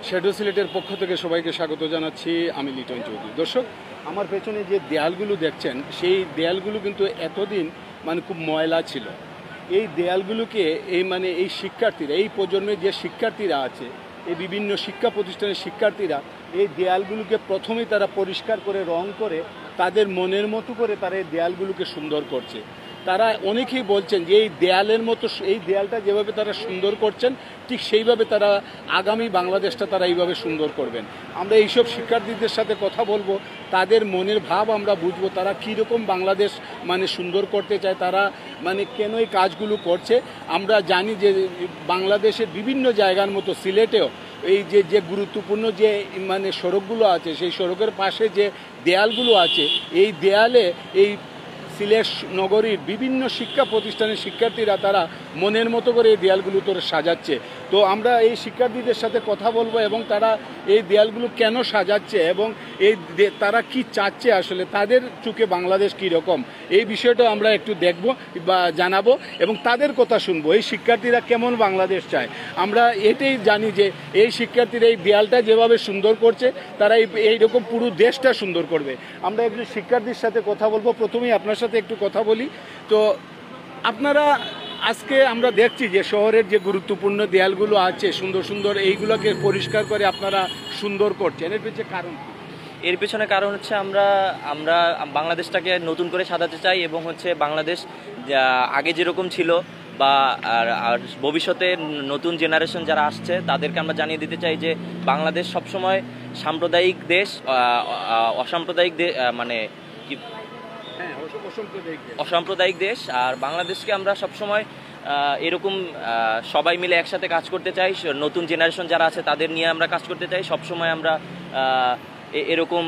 Shadow সিলেটের পক্ষ থেকে সবাইকে স্বাগত জানাচ্ছি। আমি লিটন চৌধুরী। দর্শক, আমার পেছনে যে দেয়ালগুলো দেখছেন, সেই দেয়ালগুলো কিন্তু এতদিন খুব ময়লা ছিল। এই দেয়ালগুলোকে এই শিক্ষার্থীরা, এই প্রজন্মের যে শিক্ষার্থীরা আছে, এই বিভিন্ন শিক্ষা প্রতিষ্ঠানের শিক্ষার্থীরা এই দেয়ালগুলোকে প্রথমেই তারা পরিষ্কার করে রং করে তাদের মনের মতো করে তারা এই দেয়ালগুলোকে সুন্দর করছে। তারা অনেকেই বলছেন যে এই দেয়ালের মতো, এই দেয়ালটা যেভাবে তারা সুন্দর করছেন ঠিক সেইভাবে তারা আগামী বাংলাদেশটা তারা এইভাবে সুন্দর করবেন। আমরা এইসব শিক্ষার্থীদের সাথে কথা বলবো, তাদের মনের ভাব আমরা বুঝবো, তারা কীরকম বাংলাদেশ সুন্দর করতে চায়, তারা কেন এই কাজগুলো করছে। আমরা জানি যে বাংলাদেশের বিভিন্ন জায়গার মতো সিলেটেও এই যে গুরুত্বপূর্ণ যে সড়কগুলো আছে, সেই সড়কের পাশে যে দেয়ালগুলো আছে, এই দেয়ালে এই সিলেট নগরীর বিভিন্ন শিক্ষা প্রতিষ্ঠানের শিক্ষার্থীরা তারা মনের মতো করে এই দেয়ালগুলো তোর সাজাচ্ছে। তো আমরা এই শিক্ষার্থীদের সাথে কথা বলবো এবং তারা এই দেয়ালগুলো কেন সাজাচ্ছে এবং তারা কি চাচ্ছে, আসলে তাদের চোখে বাংলাদেশ কীরকম, এই বিষয়টা আমরা একটু দেখব বা জানাবো এবং তাদের কথা শুনবো। এই শিক্ষার্থীরা কেমন বাংলাদেশ চায়, আমরা এটাই জানি যে এই শিক্ষার্থীরা এই দেয়ালটা যেভাবে সুন্দর করছে, তারা এইরকম পুরো দেশটা সুন্দর করবে। আমরা একজন শিক্ষার্থীর সাথে কথা বলবো। প্রথমেই আপনার সাথে একটু কথা বলি। তো আপনারা আজকে আমরা দেখছি যে শহরের যে গুরুত্বপূর্ণ দেয়ালগুলো আছে সুন্দর সুন্দর, এইগুলোকে পরিষ্কার করে আপনারা সুন্দর করছেন, এর পিছনে কারণ? এর পিছনে কারণ হচ্ছে আমরা বাংলাদেশটাকে নতুন করে সাজাতে চাই এবং হচ্ছে বাংলাদেশ আগে যেরকম ছিল বা আর ভবিষ্যতে নতুন জেনারেশন যারা আসছে তাদেরকে আমরা জানিয়ে দিতে চাই যে বাংলাদেশ সবসময় সাম্প্রদায়িক দেশ, অসাম্প্রদায়িক কি অসাম্প্রদায়িক দেশ। আর বাংলাদেশকে আমরা সবসময় এরকম সবাই মিলে একসাথে কাজ করতে চাই। নতুন জেনারেশন যারা আছে তাদের নিয়ে আমরা কাজ করতে চাই। সবসময় আমরা এরকম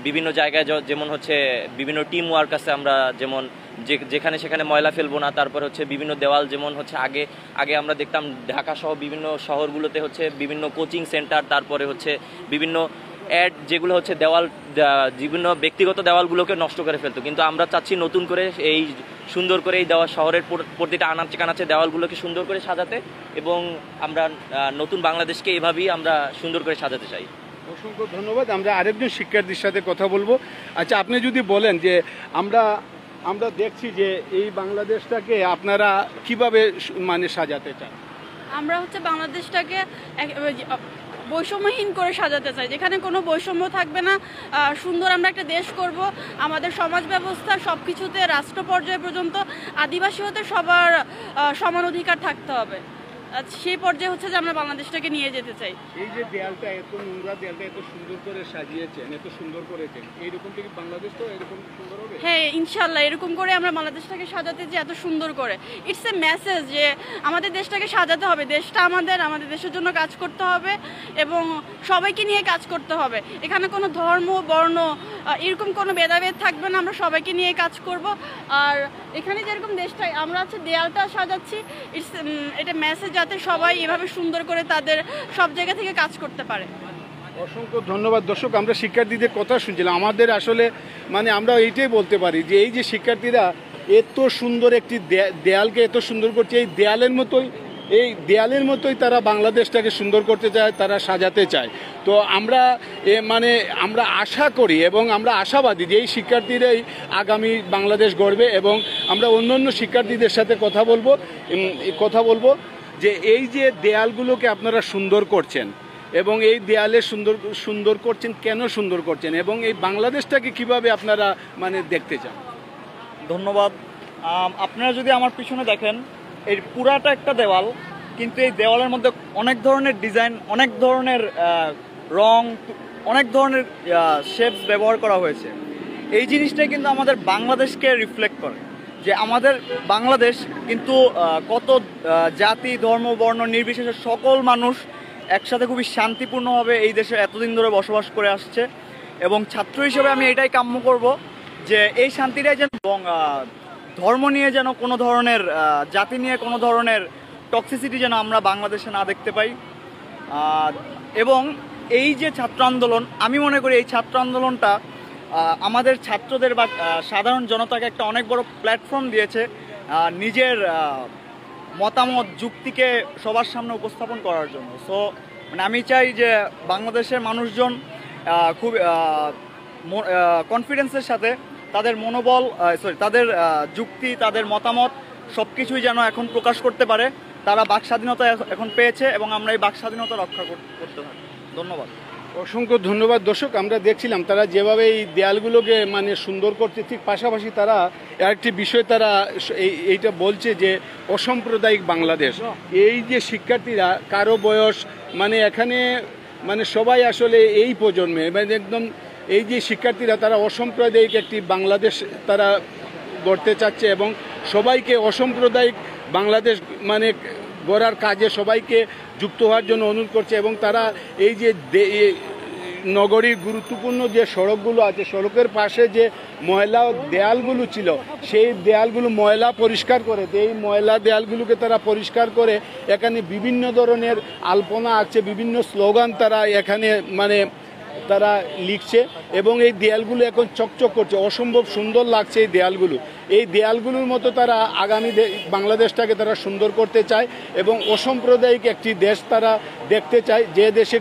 বিভিন্ন জায়গায় যেমন হচ্ছে বিভিন্ন টিম ওয়ার্ক আছে, আমরা যেমন যেখানে সেখানে ময়লা ফেলবো না। তারপর হচ্ছে বিভিন্ন দেওয়াল, যেমন হচ্ছে আগে আমরা দেখতাম ঢাকা সহ বিভিন্ন শহরগুলোতে হচ্ছে বিভিন্ন কোচিং সেন্টার, তারপরে হচ্ছে বিভিন্ন অ্যাড যেগুলো হচ্ছে দেওয়াল, বিভিন্ন ব্যক্তিগত দেওয়ালগুলোকে নষ্ট করে ফেলতো। কিন্তু আমরা চাচ্ছি নতুন করে এই সুন্দর করে এই দেওয়াল, শহরের প্রতিটা আনাচে কানাচে দেওয়ালগুলোকে সুন্দর করে সাজাতে এবং আমরা নতুন বাংলাদেশকে এভাবেই আমরা সুন্দর করে সাজাতে চাই। অসংখ্য ধন্যবাদ। আমরা আরেকজন শিক্ষার্থীর সাথে কথা বলবো। আচ্ছা, আপনি যদি বলেন যে আমরা দেখছি যে এই বাংলাদেশটাকে আপনারা কিভাবে সাজাতে চান? আমরা হচ্ছে বাংলাদেশটাকে বৈষম্যহীন করে সাজাতে চাই, যেখানে কোনো বৈষম্য থাকবে না। সুন্দর আমরা একটা দেশ করব। আমাদের সমাজ ব্যবস্থা সব কিছুতে, রাষ্ট্র পর্যায় পর্যন্ত আদিবাসী হতে সবার সমান অধিকার থাকতে হবে। সেই পর্যায়ে হচ্ছে যে আমরা বাংলাদেশটাকে নিয়ে যেতে চাই। এই যে দেয়ালটা, এত নোংরা দেয়ালটা এত সুন্দর করে সাজিয়েছেন, এত সুন্দর করেছেন, এইরকম থেকে বাংলাদেশ তো এরকম সুন্দর হবে। হ্যাঁ, ইনশাল্লাহ এরকম করে আমরা বাংলাদেশটাকে সাজাতে যে এত সুন্দর করে, ইটস এ মেসেজ যে আমাদের দেশটাকে সাজাতে হবে। দেশটা আমাদের দেশের জন্য কাজ করতে হবে এবং সবাইকে নিয়ে কাজ করতে হবে। এখানে কোনো ধর্ম, বর্ণ এরকম কোনো ভেদাভেদ থাকবে না। আমরা সবাইকে নিয়ে কাজ করব। আর এখানে যেরকম দেশটাই আমরা হচ্ছে দেয়ালটা সাজাচ্ছি, এটা মেসেজ যাতে সবাই এভাবে সুন্দর করে তাদের সব জায়গা থেকে কাজ করতে পারে। অসংখ্য ধন্যবাদ। দর্শক, আমরা শিক্ষার্থীদের কথা শুনছিলাম। আমাদের আসলে আমরা এইটাই বলতে পারি যে এই যে শিক্ষার্থীরা এত সুন্দর একটি দেয়ালকে এত সুন্দর করছে, এই দেয়ালের মতোই তারা বাংলাদেশটাকে সুন্দর করতে চায়, তারা সাজাতে চায়। তো আমরা আমরা আশা করি এবং আমরা আশাবাদী যে এই শিক্ষার্থীরাই আগামী বাংলাদেশ গড়বে এবং আমরা অন্য শিক্ষার্থীদের সাথে কথা বলবো যে এই যে দেয়ালগুলোকে আপনারা সুন্দর করছেন এবং এই দেয়ালে সুন্দর করছেন, কেন সুন্দর করছেন এবং এই বাংলাদেশটাকে কিভাবে আপনারা দেখতে চান? ধন্যবাদ। আপনারা যদি আমার পিছনে দেখেন, এই পুরাটা একটা দেওয়াল, কিন্তু এই দেওয়ালের মধ্যে অনেক ধরনের ডিজাইন, অনেক ধরনের রং, অনেক ধরনের শেপস ব্যবহার করা হয়েছে। এই জিনিসটাই কিন্তু আমাদের বাংলাদেশকে রিফ্লেক্ট করে যে আমাদের বাংলাদেশ কিন্তু কত জাতি, ধর্ম, বর্ণ নির্বিশেষে সকল মানুষ একসাথে খুবই শান্তিপূর্ণভাবে এই দেশে এতদিন ধরে বসবাস করে আসছে। এবং ছাত্র হিসেবে আমি এটাই কাম্য করব যে এই শান্তিটাই যেন, ধর্ম নিয়ে যেন কোনো ধরনের, জাতি নিয়ে কোনো ধরনের টক্সিসিটি যেন আমরা বাংলাদেশে না দেখতে পাই। এবং এই যে ছাত্র আন্দোলন, আমি মনে করি এই ছাত্র আন্দোলনটা আমাদের ছাত্রদের বা সাধারণ জনতাকে একটা অনেক বড় প্ল্যাটফর্ম দিয়েছে নিজের মতামত, যুক্তিকে সবার সামনে উপস্থাপন করার জন্য। সো মানে আমি চাই যে বাংলাদেশের মানুষজন খুব কনফিডেন্সের সাথে তাদের মনোবল তাদের যুক্তি, তাদের মতামত সব কিছুই যেন এখন প্রকাশ করতে পারে। তারা বাক স্বাধীনতা এখন পেয়েছে এবং আমরা এই বাক স্বাধীনতা রক্ষা করতে পারি। ধন্যবাদ। অসংখ্য ধন্যবাদ। দর্শক, আমরা দেখছিলাম তারা যেভাবে এই দেয়ালগুলোকে মানে সুন্দর করছে, ঠিক পাশাপাশি তারা আরেকটি বিষয় তারা এইটা বলছে যে অসাম্প্রদায়িক বাংলাদেশ। এই যে শিক্ষার্থীরা কারো বয়স মানে এখানে মানে সবাই আসলে এই প্রজন্মে মানে একদম এই যে শিক্ষার্থীরা তারা অসাম্প্রদায়িক একটি বাংলাদেশ তারা গড়তে চাচ্ছে এবং সবাইকে অসাম্প্রদায়িক বাংলাদেশ মানে গড়ার কাজে সবাইকে যুক্ত হওয়ার জন্য অনুরোধ করছে। এবং তারা এই যে নগরীর গুরুত্বপূর্ণ যে সড়কগুলো আছে, সড়কের পাশে যে ময়লা দেয়ালগুলো ছিল সেই দেয়ালগুলো ময়লা পরিষ্কার করে, এই ময়লা দেয়ালগুলোকে তারা পরিষ্কার করে এখানে বিভিন্ন ধরনের আলপনা আছে, বিভিন্ন স্লোগান তারা এখানে মানে তারা লিখছে এবং এই দেয়ালগুলো এখন চকচক করছে, অসম্ভব সুন্দর লাগছে এই দেয়ালগুলো। এই দেয়ালগুলোর মতো তারা আগামী বাংলাদেশটাকে তারা সুন্দর করতে চায় এবং অসাম্প্রদায়িক একটি দেশ তারা দেখতে চায়, যে দেশে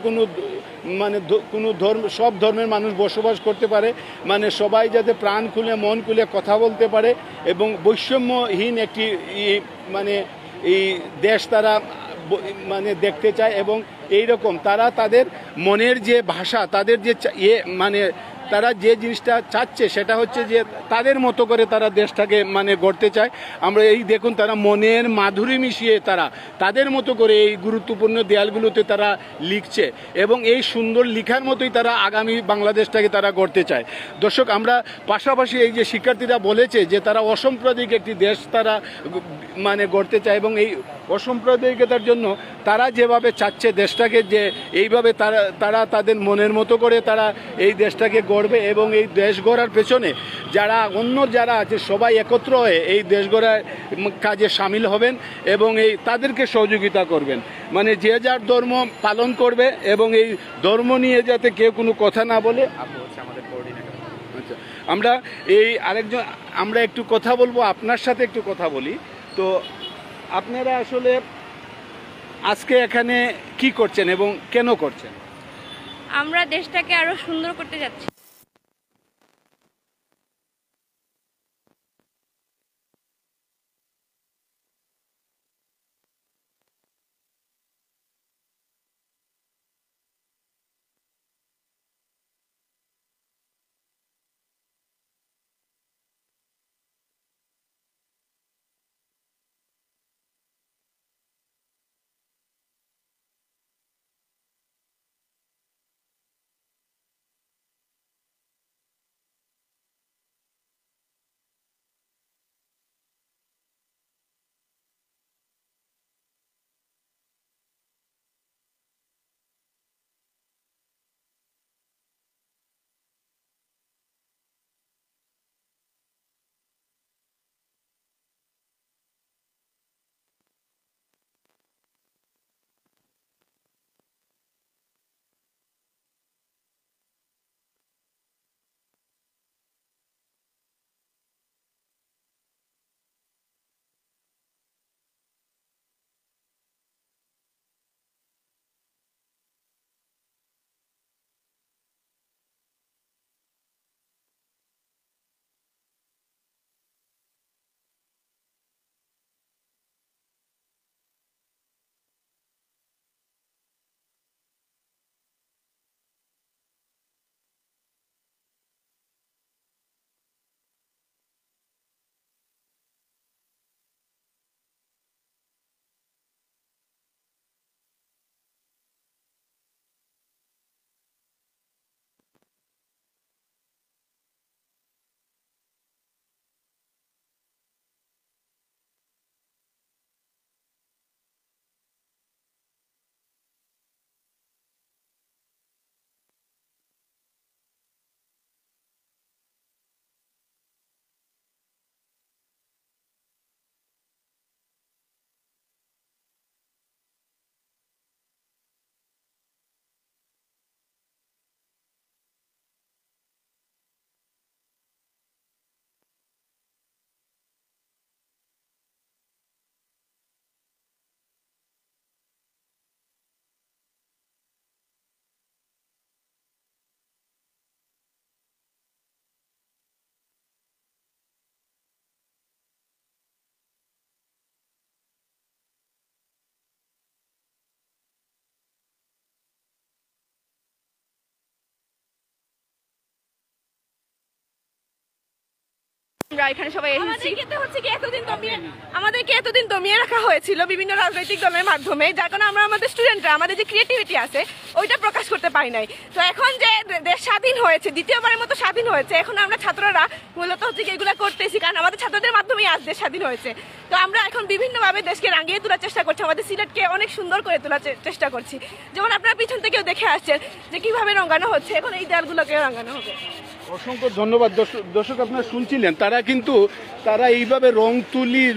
কোনো ধর্ম সব ধর্মের মানুষ বসবাস করতে পারে, মানে সবাই যাতে প্রাণ খুলে মন খুলে কথা বলতে পারে এবং বৈষম্যহীন একটি মানে এই দেশ তারা মানে দেখতে চায়। এবং এই রকম তারা তাদের মনের যে ভাষা, তাদের যে মানে তারা যে জিনিসটা চাচ্ছে সেটা হচ্ছে যে তাদের মতো করে তারা দেশটাকে মানে গড়তে চায়। আমরা এই দেখুন তারা মনের মাধুরী মিশিয়ে তারা তাদের মতো করে এই গুরুত্বপূর্ণ দেয়ালগুলোতে তারা লিখছে এবং এই সুন্দর লিখার মতোই তারা আগামী বাংলাদেশটাকে তারা গড়তে চায়। দর্শক, আমরা পাশাপাশি এই যে শিক্ষার্থীরা বলেছে যে তারা অসাম্প্রদায়িক একটি দেশ তারা মানে গড়তে চায় এবং এই অসাম্প্রদায়িকতার জন্য তারা যেভাবে চাচ্ছে দেশটাকে, যে এইভাবে তারা তাদের মনের মতো করে তারা এই দেশটাকে গড়বে এবং এই দেশ গড়ার পেছনে অন্য যারা আছে সবাই একত্র হয়ে এই দেশ গড়ার কাজে সামিল হবেন এবং তাদেরকে সহযোগিতা করবেন। মানে যে যার ধর্ম পালন করবে এবং এই ধর্ম নিয়ে যাতে কেউ কোনো কথা না বলে। আচ্ছা, আমরা একটু কথা বলবো, আপনার সাথে একটু কথা বলি। তো আপনারা আসলে আজকে এখানে কি করছেন এবং কেন করছেন? আমরা দেশটাকে আরো সুন্দর করতে যাচ্ছি। আমরা এখানে সবাই এসেছি আমাদেরকে এতদিন দমিয়ে রাখা হয়েছিল বিভিন্ন রাজনৈতিক দলের মাধ্যমে, যার কারণে আমরা আমাদের স্টুডেন্টরা আমাদের যে ক্রিয়েটিভিটি আছে ওইটা প্রকাশ করতে পারি নাই। তো এখন যে দেশ স্বাধীন হয়েছে, দ্বিতীয়বারের মতো স্বাধীন হয়েছে, এখন আমরা ছাত্ররা মূলত হচ্ছে কি এগুলো করতেছি, কারণ আমাদের ছাত্রদের মাধ্যমেই আজ দেশ স্বাধীন হয়েছে। তো আমরা এখন বিভিন্নভাবে দেশকে রাঙিয়ে তোলার চেষ্টা করছি, আমাদের সিলেটকে অনেক সুন্দর করে তোলার চেষ্টা করছি। যেমন আপনারা পিছন থেকেও দেখে আসছেন যে কিভাবে রঙানো হচ্ছে, এখন এই দেয়ালগুলোকেও রঙানো হবে। অসংখ্য ধন্যবাদ। দর্শক আপনারা শুনছিলেন, তারা এইভাবে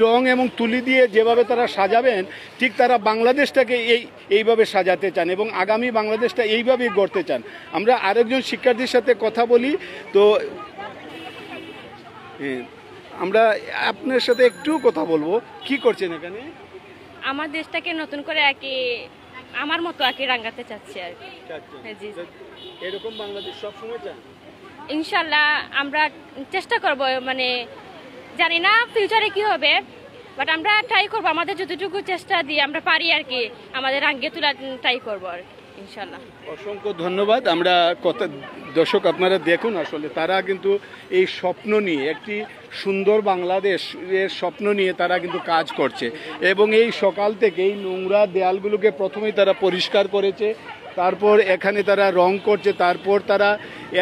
রং এবং তুলি দিয়ে যেভাবে তারা সাজাবেন, ঠিক তারা বাংলাদেশটাকে এইভাবে সাজাতে চান এবং আগামী বাংলাদেশটা এইভাবেই গড়তে চান। আমরা আরেকজন শিক্ষার্থীর সাথে কথা বলি, তো আমরা আপনার সাথে একটু কথা বলবো। কি করছেন এখানে? আমার দেশটাকে নতুন করে আমার মতো রাঙাতে চাচ্ছি আর কি। জি, এরকম বাংলাদেশ সবসময় চান? ইনশাল্লাহ আমরা চেষ্টা করব, মানে জানি না ফিউচারে কি হবে, বাট আমরা ট্রাই করবো, আমাদের যতটুকু চেষ্টা দিয়ে আমরা পারি আর কি আমাদের রাঙিয়ে তোলা ট্রাই করবো আর কি ইনশাল্লাহ। অসংখ্য ধন্যবাদ। আমরা দর্শক আপনারা দেখুন, আসলে তারা কিন্তু এই স্বপ্ন নিয়ে, একটি সুন্দর বাংলাদেশের স্বপ্ন নিয়ে তারা কিন্তু কাজ করছে এবং এই সকাল থেকে এই নোংরা দেয়ালগুলোকে প্রথমেই তারা পরিষ্কার করেছে, তারপর এখানে তারা রং করছে, তারপর তারা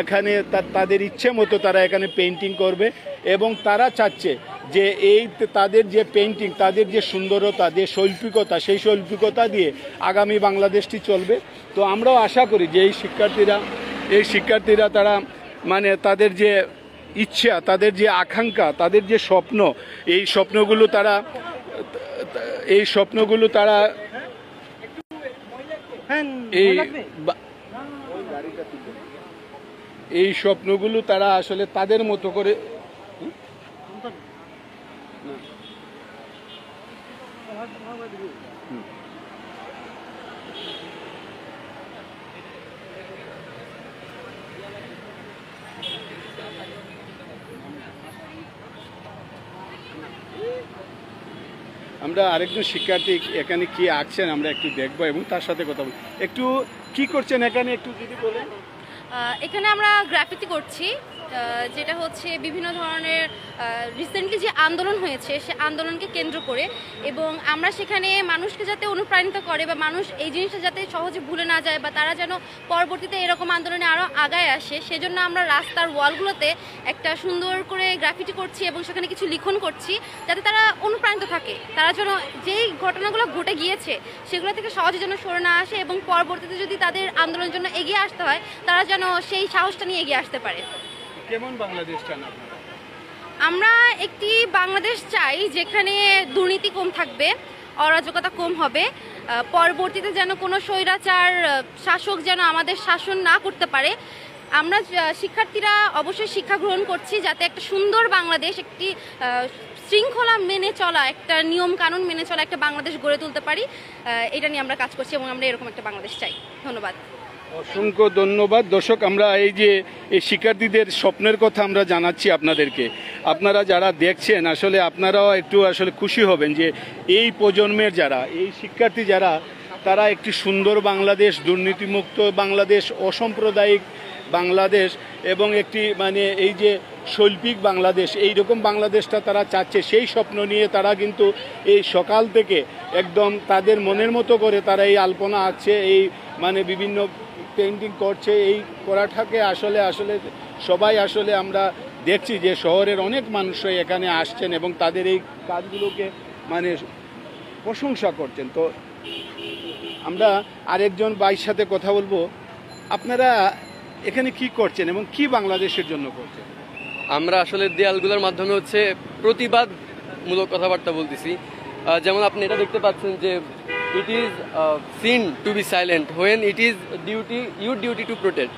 এখানে তাদের ইচ্ছে মতো তারা এখানে পেইন্টিং করবে এবং তারা চাচ্ছে যে এই তাদের যে পেইন্টিং, তাদের যে সুন্দরতা, যে শৈল্পিকতা, সেই শৈল্পিকতা দিয়ে আগামী বাংলাদেশটি চলবে। তো আমরাও আশা করি যে এই শিক্ষার্থীরা তারা মানে তাদের যে ইচ্ছা, তাদের যে আকাঙ্ক্ষা, তাদের যে স্বপ্ন, এই স্বপ্নগুলো তারা এই স্বপ্নগুলো তারা আসলে তাদের মতো করে আমরা আরেকজন শিক্ষার্থী এখানে কি আঁকছেন আমরা একটু দেখবো এবং তার সাথে কথা বলবো। একটু কি করছেন এখানে একটু যদি বলেন। এখানে আমরা গ্রাফিতি করছি, যেটা হচ্ছে বিভিন্ন ধরনের রিসেন্টলি যে আন্দোলন হয়েছে সে আন্দোলনকে কেন্দ্র করে, এবং আমরা সেখানে মানুষকে যাতে অনুপ্রাণিত করে বা মানুষ এই জিনিসটা যাতে সহজে ভুলে না যায় বা তারা যেন পরবর্তীতে এরকম আন্দোলনে আরও আগায় আসে, সেজন্য আমরা রাস্তার ওয়ালগুলোতে একটা সুন্দর করে গ্রাফিটি করছি এবং সেখানে কিছু লিখন করছি যাতে তারা অনুপ্রাণিত থাকে, তারা যেন যেই ঘটনাগুলো ঘটে গিয়েছে সেগুলো থেকে সহজে যেন সরে না আসে এবং পরবর্তীতে যদি তাদের আন্দোলনের জন্য এগিয়ে আসতে হয় তারা যেন সেই সাহসটা নিয়ে এগিয়ে আসতে পারে। কেমন বাংলাদেশ চান আপনারা? আমরা একটি বাংলাদেশ চাই যেখানে দুর্নীতি কম থাকবে, অরাজকতা কম হবে, পরবর্তীতে যেন কোনো স্বৈরাচার শাসক যেন আমাদের শাসন না করতে পারে। আমরা শিক্ষার্থীরা অবশ্যই শিক্ষা গ্রহণ করছি যাতে একটা সুন্দর বাংলাদেশ, একটি শৃঙ্খলা মেনে চলা, একটা নিয়ম কানুন মেনে চলা একটা বাংলাদেশ গড়ে তুলতে পারি। এটা নিয়ে আমরা কাজ করছি এবং আমরা এরকম একটা বাংলাদেশ চাই। ধন্যবাদ। অসংখ্য ধন্যবাদ। দর্শক আমরা এই শিক্ষার্থীদের স্বপ্নের কথা আমরা জানাচ্ছি আপনাদেরকে, আপনারা যারা দেখছেন আসলে আপনারাও একটু আসলে খুশি হবেন যে এই প্রজন্মের যারা এই শিক্ষার্থী যারা তারা একটি সুন্দর বাংলাদেশ, দুর্নীতিমুক্ত বাংলাদেশ, অসাম্প্রদায়িক বাংলাদেশ এবং একটি মানে এই যে শৈল্পিক বাংলাদেশ, এই রকম বাংলাদেশটা তারা চাচ্ছে। সেই স্বপ্ন নিয়ে তারা কিন্তু এই সকাল থেকে একদম তাদের মনের মতো করে তারা এই আলপনা আঁকছে, এই মানে বিভিন্ন পেইন্টিং করছে। এই করাটাকে আসলে সবাই আসলে আমরা দেখছি যে শহরের অনেক মানুষই এখানে আসছেন এবং তাদের এই কাজগুলোকে মানে প্রশংসা করছেন। তো আমরা আরেকজন ভাইয়ের সাথে কথা বলবো। আপনারা এখানে কি করছেন এবং কি বাংলাদেশের জন্য করছেন? আমরা আসলে দেয়ালগুলোর মাধ্যমে হচ্ছে প্রতিবাদমূলক কথাবার্তা বলতেছি। যেমন আপনি এটা দেখতে পাচ্ছেন যে it is sin to be silent when it is your duty to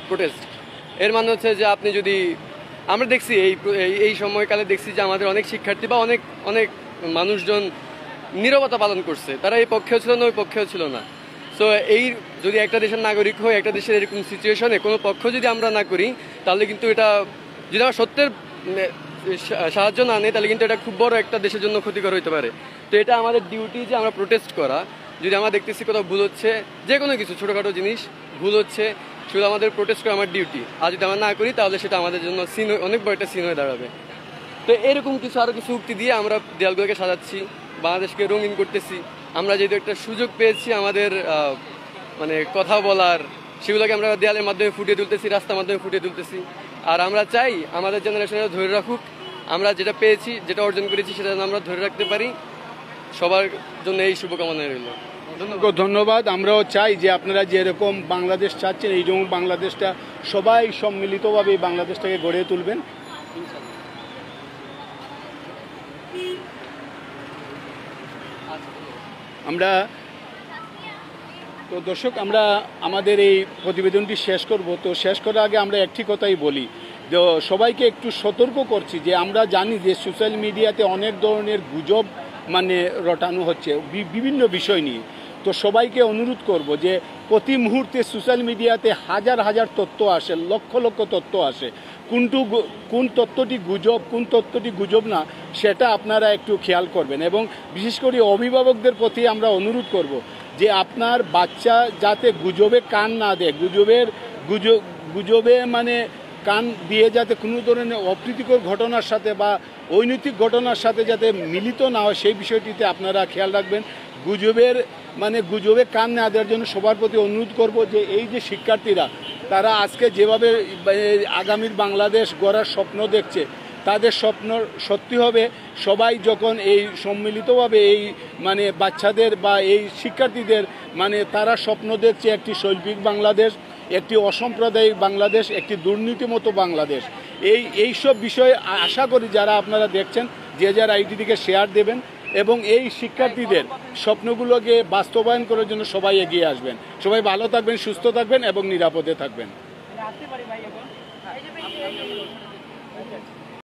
protest. এর মানে হচ্ছে যে আপনি যদি, আমরা দেখছি এই সময়কালে দেখছি যে আমাদের অনেক শিক্ষার্থী বা অনেক মানুষজন নীরবতা পালন করছে, তারা এই পক্ষেও ছিল না ওই পক্ষেও ছিল না। সো এই যদি একটা দেশের নাগরিক হয়, একটা দেশের এরকম সিচুয়েশনে কোনো পক্ষ যদি আমরা না করি, তাহলে কিন্তু এটা যদি আমরা সত্যের সাহায্য না নেই, তাহলে কিন্তু এটা খুব বড় একটা দেশের জন্য ক্ষতিকর হতে পারে। তো এটা আমাদের ডিউটি যে আমরা প্রোটেস্ট করা। যদি আমরা দেখতেছি কোথাও ভুল হচ্ছে, যে কোনো কিছু ছোটোখাটো জিনিস ভুল হচ্ছে, শুধু আমাদের প্রোটেস্ট করা আমার ডিউটি। আর যদি আমরা না করি তাহলে সেটা আমাদের জন্য অনেক বড় একটা সিন হয়ে দাঁড়াবে। তো তো এরকম কিছু আরও কিছু উক্তি দিয়ে আমরা দেয়ালগুলোকে সাজাচ্ছি, বাংলাদেশকে রঙিন করতেছি। আমরা যেহেতু একটা সুযোগ পেয়েছি আমাদের মানে কথা বলার, সেগুলোকে আমরা দেয়ালের মাধ্যমে ফুটিয়ে তুলতেছি, রাস্তার মাধ্যমে ফুটিয়ে তুলতেছি। আর আমরা চাই আমাদের জেনারেশনরা ধরে রাখুক, আমরা যেটা পেয়েছি, যেটা অর্জন করেছি, সেটা যেন আমরা ধরে রাখতে পারি। সবার জন্য এই শুভকামনা রইল। ধন্যবাদ। আমরাও চাই যে আপনারা যেরকম বাংলাদেশ চাচ্ছেন, এইরকম বাংলাদেশটা সবাই সম্মিলিতভাবে এই বাংলাদেশটাকে গড়ে তুলবেন। আমরা তো দর্শক, আমরা আমাদের এই প্রতিবেদনটি শেষ করব। তো শেষ করার আগে আমরা একটি কথাই বলি, যে সবাইকে একটু সতর্ক করছি যে আমরা জানি যে সোশ্যাল মিডিয়াতে অনেক ধরনের গুজব মানে রটানো হচ্ছে বিভিন্ন বিষয় নিয়ে। তো সবাইকে অনুরোধ করব যে প্রতি মুহূর্তে সোশ্যাল মিডিয়াতে হাজার হাজার তথ্য আসে, লক্ষ লক্ষ তথ্য আসে। কোন তথ্যটি গুজব, কোন তথ্যটি গুজব না, সেটা আপনারা একটু খেয়াল করবেন। এবং বিশেষ করে অভিভাবকদের প্রতি আমরা অনুরোধ করব যে আপনার বাচ্চা যাতে গুজবে কান না দেয়, গুজবে মানে কান দিয়ে যাতে কোনো ধরনের অপ্রীতিকর ঘটনার সাথে বা অনৈতিক ঘটনার সাথে যাতে মিলিত না হয়, সেই বিষয়টিতে আপনারা খেয়াল রাখবেন। গুজবে কান না দেওয়ার জন্য সবার প্রতি অনুরোধ করব যে এই যে শিক্ষার্থীরা, তারা আজকে যেভাবে আগামীর বাংলাদেশ গড়ার স্বপ্ন দেখছে, তাদের স্বপ্ন সত্যি হবে সবাই যখন এই সম্মিলিতভাবে এই মানে বাচ্চাদের বা এই শিক্ষার্থীদের মানে তারা স্বপ্ন দেখছে একটি শৈল্পিক বাংলাদেশ, একটি অসাম্প্রদায়িক বাংলাদেশ, একটি দুর্নীতিমুক্ত বাংলাদেশ। এইসব বিষয়ে আশা করি যারা আপনারা দেখছেন যে যার আইডিটিকে শেয়ার দেবেন এবং এই শিক্ষার্থীদের স্বপ্নগুলোকে বাস্তবায়ন করার জন্য সবাই এগিয়ে আসবেন। সবাই ভালো থাকবেন, সুস্থ থাকবেন এবং নিরাপদে থাকবেন।